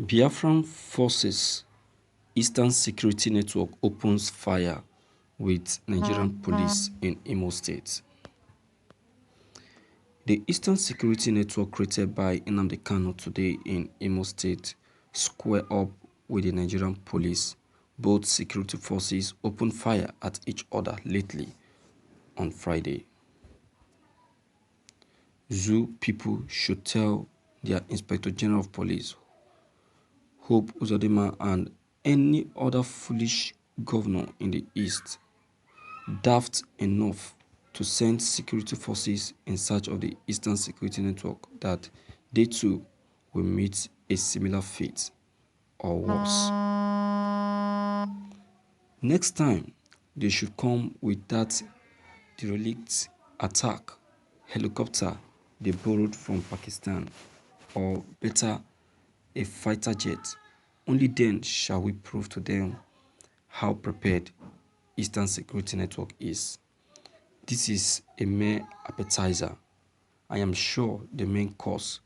Biafran Forces Eastern Security Network opens fire with Nigerian police in Imo State. The Eastern Security Network created by Nnamdi Kanu today in Imo State square up with the Nigerian police. Both security forces opened fire at each other lately on Friday. Zoo people should tell their Inspector General of Police, Hope Uzodinma, and any other foolish governor in the East daft enough to send security forces in search of the Eastern Security Network that they too will meet a similar fate or worse. Next time, they should come with that derelict attack helicopter they borrowed from Pakistan, or better, a fighter jet. Only then shall we prove to them how prepared Eastern Security Network is. This is a mere appetizer. I am sure the main course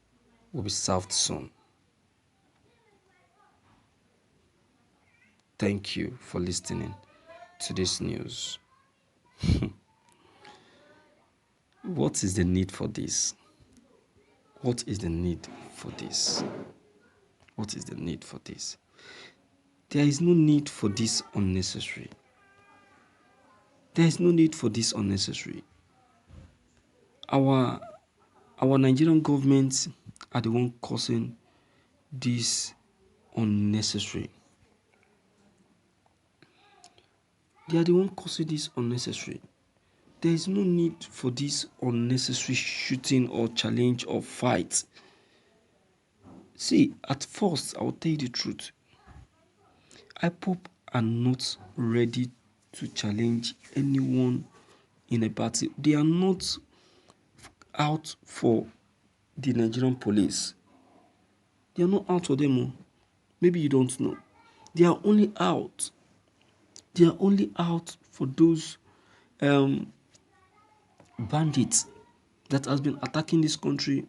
will be served soon. Thank you for listening to this news. What is the need for this? What is the need for this? What is the need for this? There is no need for this unnecessary. There is no need for this unnecessary. Our Nigerian government are the one causing this unnecessary. They are the one causing this unnecessary. There is no need for this unnecessary shooting or challenge or fight. See, at first, I will tell you the truth. IPOB are not ready to challenge anyone in a battle. They are not out for the Nigerian police. They are not out for them. Maybe you don't know. They are only out. They are only out for those bandits that has been attacking this country,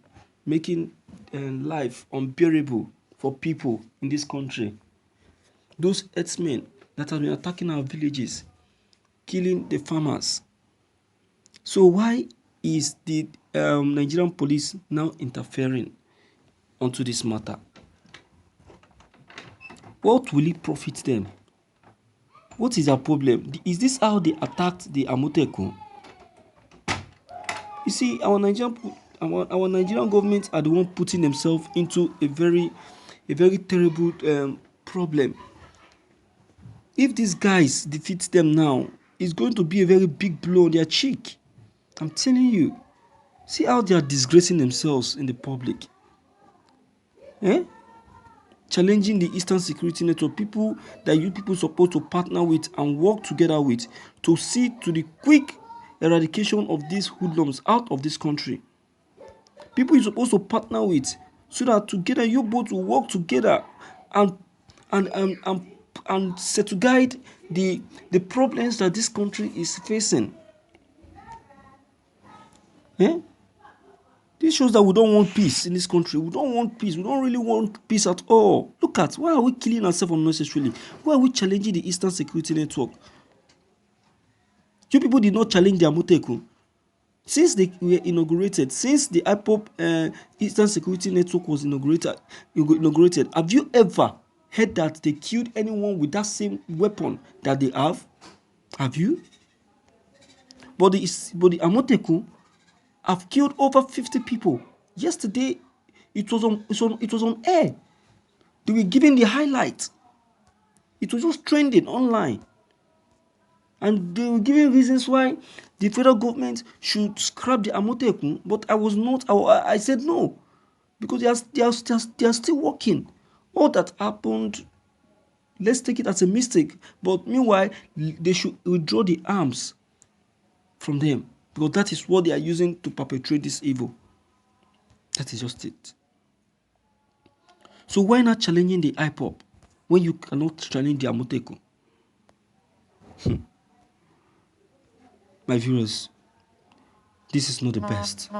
making life unbearable for people in this country. Those herdsmen that have been attacking our villages, killing the farmers. So why is the Nigerian police now interfering onto this matter? What will it profit them? What is their problem? Is this how they attacked the Amotekun? You see, our Nigerian government are the one putting themselves into a very terrible problem. If these guys defeat them now, it's going to be a very big blow on their cheek. I'm telling you. See how they are disgracing themselves in the public. Challenging the Eastern Security Network, people that you people supposed to partner with and work together with to see to the quick eradication of these hoodlums out of this country. People you're supposed to partner with so that together you both will work together and set to guide the problems that this country is facing. This shows that we don't want peace in this country. We don't want peace. We don't really want peace at all. Look at, why are we killing ourselves unnecessarily? Why are we challenging the Eastern Security Network? You people did not challenge the Amotekun. Since they were inaugurated, since the IPOB Eastern Security Network was inaugurated, have you ever heard that they killed anyone with that same weapon that they have? Have you? But the Amotekun have killed over 50 people. Yesterday, it was on air. They were giving the highlight. It was just trending online. And they were giving reasons why the federal government should scrap the Amotekun, but I said no. Because they are still working. All that happened, let's take it as a mistake. But meanwhile, they should withdraw the arms from them. Because that is what they are using to perpetrate this evil. That is just it. So why not challenging the IPOB when you cannot challenge the Amotekun? My viewers, this is not the best.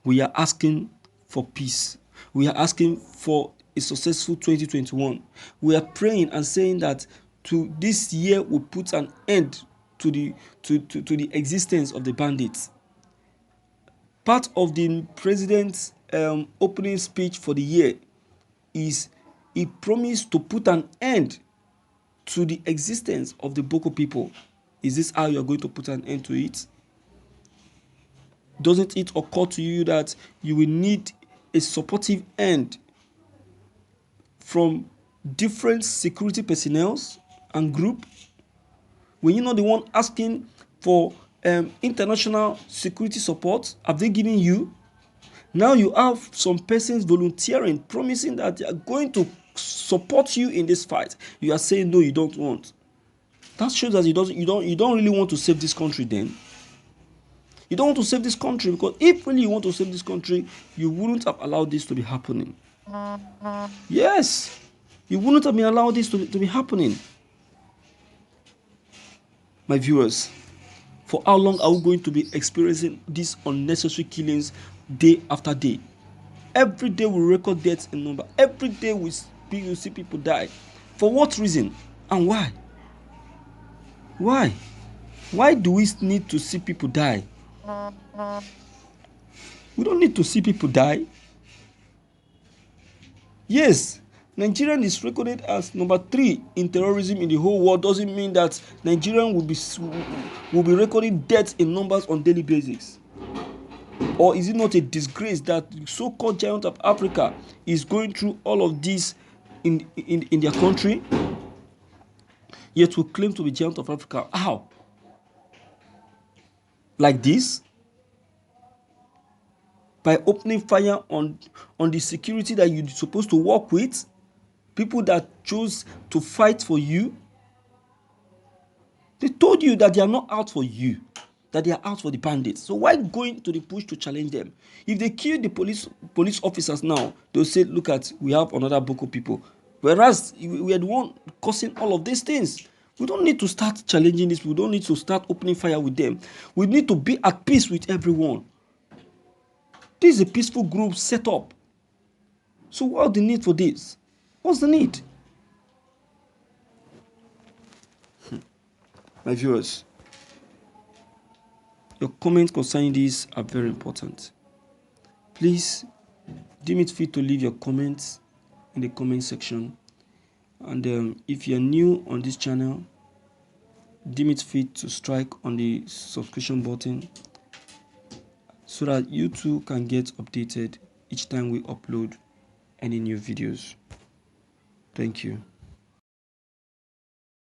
We are asking for peace. We are asking for a successful 2021. We are praying and saying that to this year will put an end to the existence of the bandits. Part of the president's opening speech for the year is he promised to put an end to the existence of the Boko people. Is this how you are going to put an end to it? Doesn't it occur to you that you will need a supportive end from different security personnel and group? When you're not the one asking for international security support, have they given you? Now you have some persons volunteering, promising that they are going to support you in this fight. You are saying no, you don't want. That shows that you don't really want to save this country. Then you don't want to save this country, because if really you want to save this country, you wouldn't have allowed this to be happening. Yes, you wouldn't have been allowed this to be happening. My viewers, for how long are we going to be experiencing these unnecessary killings day after day? Every day we record deaths in number. Every day we see people die. For what reason and why? Why do we need to see people die? We don't need to see people die. Yes, Nigeria is recorded as number 3 in terrorism in the whole world. Doesn't mean that Nigeria will be recording deaths in numbers on daily basis. Or is it not a disgrace that the so-called giant of Africa is going through all of this in their country? Yet we claim to be giant of Africa. How? Like this? By opening fire on the security that you're supposed to work with? People that chose to fight for you? They told you that they are not out for you, that they are out for the bandits. So why going to the bush to challenge them? If they kill the police officers now, they'll say, look at, we have another Boko people. Whereas we are the one causing all of these things. We don't need to start challenging this. We don't need to start opening fire with them. We need to be at peace with everyone. This is a peaceful group set up. So what's the need for this? What's the need? My viewers, your comments concerning this are very important. Please deem it fit to leave your comments in the comment section. And if you're new on this channel, deem it fit to strike on the subscription button so that you too can get updated each time we upload any new videos. Thank you.